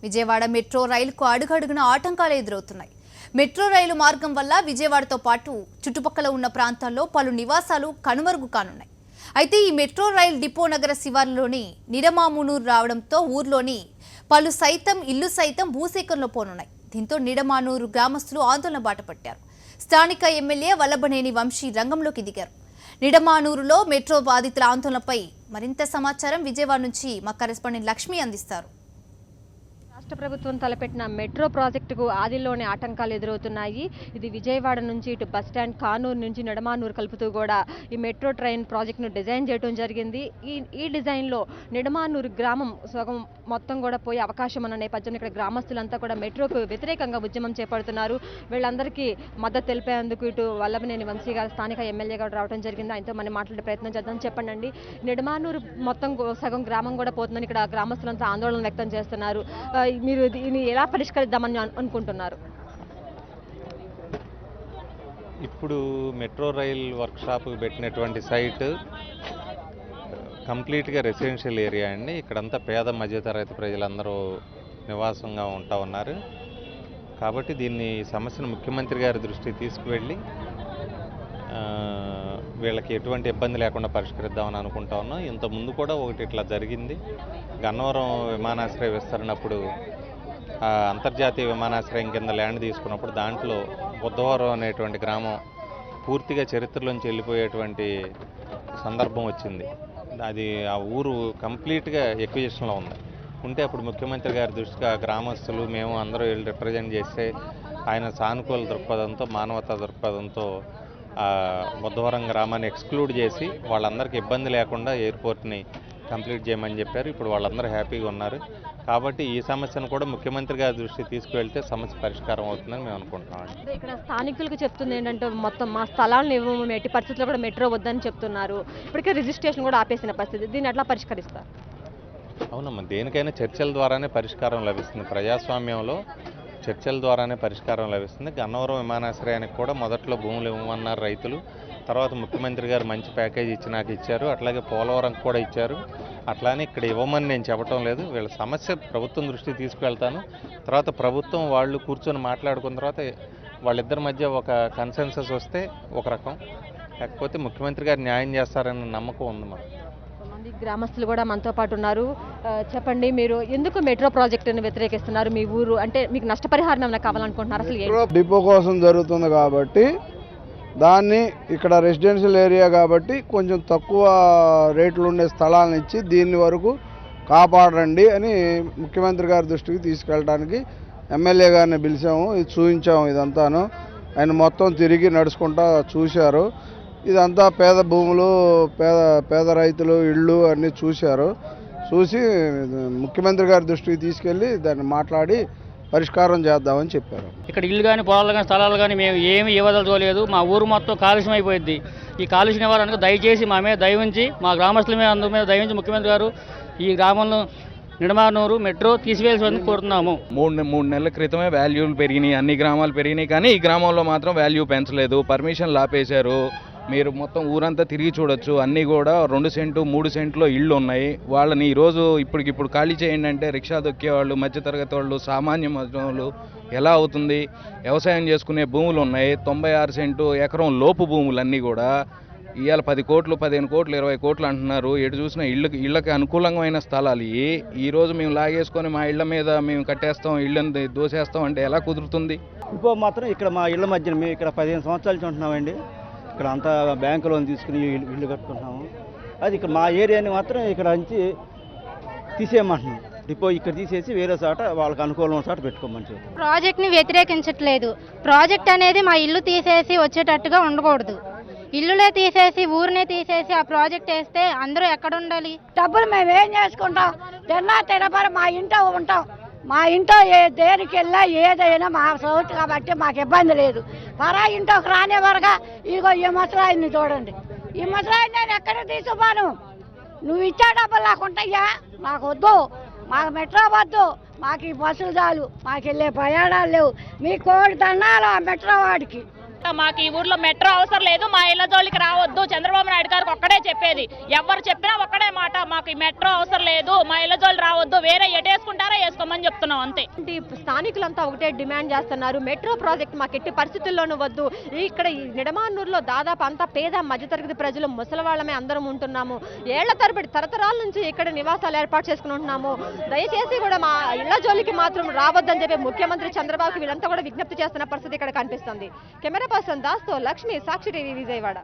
Vijayawada metro రైలుకు అడుగడుగున ఆటంకాలు ఎదురవుతున్నాయి. మెట్రో రైలు మార్గం వల్ల విజయవాడతో పాటు చుట్టుపక్కల ఉన్న ప్రాంతాల్లో పలు నివాసాలు కనుమరుగు కానున్నాయి. అయితే ఈ మెట్రో రైలు డిపో నగర శివార్లలోని నిడమామునూరు రావడంతో ఊర్లోని పలు ఇల్లు సైతం భూసేకరణలో పోనున్నాయి. దీంతో నిడమానూరు గ్రామస్తులు ఆందోళన బాటపట్టారు. స్థానిక ఎమ్మెల్యే వల్లభనేని వంశీ రంగంలోకి దిగారు. నిడమానూరులో మెట్రో బాధితుల ఆందోళనపై మరింత సమాచారం విజయవాడ నుంచి మా కరెస్పాండెంట్ లక్ష్మి అందిస్తారు. రాష్ట్ర ప్రభుత్వం తలపెట్టిన మెట్రో ప్రాజెక్టుకు ఆదిలోనే ఆటంకాలు ఎదురవుతున్నాయి. ఇది విజయవాడ నుంచి ఇటు బస్టాండ్ కానూరు నుంచి నిడమానూరు కలుపుతూ కూడా ఈ మెట్రో ట్రైన్ ప్రాజెక్టును డిజైన్ చేయడం జరిగింది. ఈ డిజైన్లో నిడమానూరు గ్రామం సగం మొత్తం కూడా పోయే అవకాశం ఉన్న నేపథ్యంలో ఇక్కడ గ్రామస్తులంతా కూడా మెట్రోకు వ్యతిరేకంగా ఉద్యమం చేపడుతున్నారు. వీళ్ళందరికీ మద్దతు తెలిపేందుకు ఇటు వల్లభనేని వంశీ గారు స్థానిక ఎమ్మెల్యే గారు రావడం జరిగింది. ఆయనతో మనం మాట్లాడే ప్రయత్నం చేద్దాం. చెప్పండి, నిడమానూరు మొత్తం సగం గ్రామం కూడా పోతుందని ఇక్కడ గ్రామస్తులంతా ఆందోళన వ్యక్తం చేస్తున్నారు. మీరు దీన్ని ఎలా పరిష్కరిద్దామని అనుకుంటున్నారు? ఇప్పుడు మెట్రో రైల్ వర్క్షాప్ పెట్టినటువంటి సైట్ కంప్లీట్గా రెసిడెన్షియల్ ఏరియా అండి. ఇక్కడంతా పేద మధ్యతరగతి ప్రజలందరూ నివాసంగా ఉంటా ఉన్నారు. కాబట్టి దీన్ని సమస్యను ముఖ్యమంత్రి గారి దృష్టికి తీసుకువెళ్ళి వీళ్ళకి ఎటువంటి ఇబ్బంది లేకుండా పరిష్కరిద్దామని అనుకుంటా ఉన్నాం. ఇంతకుముందు కూడా ఒకటి ఇట్లా జరిగింది. గన్నవరం విమానాశ్రయ విస్తరణప్పుడు అంతర్జాతీయ విమానాశ్రయం కింద ల్యాండ్ తీసుకున్నప్పుడు దాంట్లో బుద్ధవరం అనేటువంటి గ్రామం పూర్తిగా చరిత్రలోంచి వెళ్ళిపోయేటువంటి సందర్భం వచ్చింది. అది ఆ ఊరు కంప్లీట్గా ఎక్విజిషన్లో ఉంటే అప్పుడు ముఖ్యమంత్రి గారి దృష్టిగా గ్రామస్తులు మేము అందరూ వెళ్ళి రిప్రజెంట్ చేస్తే ఆయన సానుకూల దృక్పథంతో మానవతా దృక్పథంతో బుద్ధవరం గ్రామాన్ని ఎక్స్క్లూడ్ చేసి వాళ్ళందరికీ ఇబ్బంది లేకుండా ఎయిర్పోర్ట్ని కంప్లీట్ చేయమని చెప్పారు. ఇప్పుడు వాళ్ళందరూ హ్యాపీగా ఉన్నారు. కాబట్టి ఈ సమస్యను కూడా ముఖ్యమంత్రి గారి దృష్టికి తీసుకువెళ్తే సమస్య పరిష్కారం అవుతుందని మేము అనుకుంటున్నాం. ఇక్కడ స్థానికులకు చెప్తుంది ఏంటంటే మొత్తం మా స్థలాలను ఇవ్వము, ఎట్టి పరిస్థితుల్లో కూడా మెట్రో వద్దని చెప్తున్నారు. ఇప్పటికే రిజిస్ట్రేషన్ కూడా ఆపేసిన పరిస్థితి. దీన్ని ఎట్లా పరిష్కరిస్తారు? అవునమ్మా, దేనికైనా చర్చల ద్వారానే పరిష్కారం లభిస్తుంది. ప్రజాస్వామ్యంలో చర్చల ద్వారానే పరిష్కారం లభిస్తుంది. గన్నవరం విమానాశ్రయానికి కూడా మొదట్లో భూములు ఇవ్వమన్నారు రైతులు. తర్వాత ముఖ్యమంత్రి గారు మంచి ప్యాకేజ్ నాకు ఇచ్చారు. అట్లాగే పోలవరం కూడా ఇచ్చారు. అట్లానే ఇక్కడ ఇవ్వమని నేను చెప్పడం లేదు. వీళ్ళ సమస్య ప్రభుత్వం దృష్టికి తీసుకువెళ్తాను. తర్వాత ప్రభుత్వం వాళ్ళు కూర్చొని మాట్లాడుకున్న తర్వాత వాళ్ళిద్దరి మధ్య ఒక కన్సెన్సస్ వస్తే ఒక రకం, లేకపోతే ముఖ్యమంత్రి గారు న్యాయం చేస్తారన్న నమ్మకం ఉంది మాకు. గ్రామస్తులు కూడా మనతో పాటు ఉన్నారు. చెప్పండి, మీరు ఎందుకు మెట్రో ప్రాజెక్టును వ్యతిరేకిస్తున్నారు? మీ ఊరు అంటే మీకు నష్టపరిహారం ఏమైనా కావాలనుకుంటున్నారు? అసలు డిపో కోసం జరుగుతుంది కాబట్టి దాన్ని ఇక్కడ రెసిడెన్షియల్ ఏరియా కాబట్టి కొంచెం తక్కువ రేట్లు ఉండే స్థలాలను ఇచ్చి దీని వరకు కాపాడండి అని ముఖ్యమంత్రి గారి దృష్టికి తీసుకెళ్ళడానికి ఎమ్మెల్యే గారిని పిలిచాము. ఇది చూపించాము. ఇదంతాను ఆయన మొత్తం తిరిగి నడుచుకుంటా చూశారు. ఇదంతా పేద భూములు, పేద రైతులు ఇళ్ళు అన్నీ చూశారు. చూసి ముఖ్యమంత్రి గారి దృష్టికి తీసుకెళ్ళి దాన్ని మాట్లాడి పరిష్కారం చేద్దామని చెప్పారు. ఇక్కడ ఇల్లు కానీ పొలాలు కానీ స్థలాలు కానీ మేము ఏమి ఇవ్వదలుచుకోలేదు. మా ఊరు మొత్తం కాలుష్యం అయిపోయింది. ఈ కాలుష్య నివారణకు దయచేసి మా మీద దయవుంచి, మా గ్రామస్తుల మీద అందరి మీద దయవుంచి ముఖ్యమంత్రి గారు ఈ గ్రామంలో నిడమానూరు మెట్రో తీసివేయాల్సి కోరుతున్నాము. మూడు నెలల క్రితమే వాల్యూలు పెరిగినాయి. అన్ని గ్రామాలు పెరిగినాయి, కానీ ఈ గ్రామంలో మాత్రం వాల్యూ పెంచలేదు. పర్మిషన్లు ఆపేశారు. మీరు మొత్తం ఊరంతా తిరిగి చూడొచ్చు. అన్నీ కూడా 2 సెంటు 3 సెంట్లో ఇళ్ళు ఉన్నాయి. వాళ్ళని ఈరోజు ఇప్పటికిప్పుడు ఖాళీ చేయండి అంటే రిక్షా దొక్కేవాళ్ళు, మధ్యతరగతి వాళ్ళు, సామాన్య వాళ్ళు ఎలా అవుతుంది? వ్యవసాయం చేసుకునే భూములు ఉన్నాయి. 96 సెంటు ఎకరం లోపు భూములన్నీ కూడా ఇవాళ 10 కోట్లు 15 కోట్లు 20 కోట్లు అంటున్నారు. ఎటు చూసినా ఇళ్ళకి అనుకూలమైన స్థలాలు ఈరోజు మేము లాగేసుకొని మా ఇళ్ల మీద మేము కట్టేస్తాం, ఇళ్ళని దోసేస్తాం అంటే ఎలా కుదురుతుంది? ఇప్పుడు మాత్రం ఇక్కడ మా ఇళ్ళ మధ్యన మేము ఇక్కడ 15 సంవత్సరాల నుంచి ఉంటున్నామండి. ఇక్కడ అంతా బ్యాంకు లోన్ తీసుకుని ఇల్లు కట్టుకుంటున్నాము. అది ఇక్కడ మా ఏరియాని మాత్రం ఇక్కడ నుంచి తీసేయమంటున్నాం. డిపో ఇక్కడ తీసేసి వేరే చోట వాళ్ళకి అనుకూలమైన చోట పెట్టుకోమని చెప్పి. ప్రాజెక్ట్ని వ్యతిరేకించట్లేదు. ప్రాజెక్ట్ అనేది మా ఇల్లు తీసేసి వచ్చేటట్టుగా ఉండకూడదు. ఇల్లులే తీసేసి ఊరినే తీసేసి ఆ ప్రాజెక్ట్ వేస్తే అందరూ ఎక్కడ ఉండాలి? డబ్బులు మేము ఏం చేసుకుంటాం? తినపరి మా ఇంట్లో ఉంటాం. మా ఇంట్లో దేనికి వెళ్ళా ఏదైనా మా సౌత్ కాబట్టి మాకు ఇబ్బంది లేదు. పరా ఇంట్లోకి రానివ్వరుగా. ఇదిగో ఈ ముసలాయిని చూడండి. ఈ ముసలాయిని నేను ఎక్కడ తీసుకుపోను? నువ్వు ఇచ్చే డబ్బులు నాకుంటాయా? నాకు వద్దు. మాకు మెట్రో వద్దు. మాకు ఈ బస్సులు చాలు. మాకు వెళ్ళే ప్రయాణాలు లేవు. మీ కోడి దండాలు ఆ మెట్రో వాడికి. మాకు ఈ ఊర్లో మెట్రో అవసరం లేదు, మా ఇళ్ల జోలికి రావద్దు. చంద్రబాబు నాయుడు గారికి ఒక్కడే చెప్పేది, ఎవరు చెప్పినా ఒక్కడే మాట, మాకు ఈ మెట్రో అవసరం లేదు, మా ఇళ్ల జోలి రావద్దు, వేరే ఎటేసుకుంటారో వేసుకోమని చెప్తున్నాం అంతే. స్థానికులంతా ఒకటే డిమాండ్ చేస్తున్నారు, మెట్రో ప్రాజెక్ట్ మాకు ఎట్టి పరిస్థితుల్లోనూ వద్దు. ఇక్కడ ఈ నిడమానూరులో దాదాపు అంతా పేద మధ్యతరగతి ప్రజలు, ముసలివాళ్ళమే అందరం ఉంటున్నాము. ఏళ్ల తరబడి తరతరాల నుంచి ఇక్కడ నివాసాలు ఏర్పాటు చేసుకుని ఉంటున్నాము. దయచేసి కూడా మా ఇళ్ల జోలికి మాత్రం రావద్దని చెప్పి ముఖ్యమంత్రి చంద్రబాబుకి వీళ్ళంతా కూడా విజ్ఞప్తి చేస్తున్న పరిస్థితి ఇక్కడ కనిపిస్తుంది. కెమెరా పర్సన్ దాస్తో లక్ష్మి, సాక్షి టీవీ, విజయవాడ.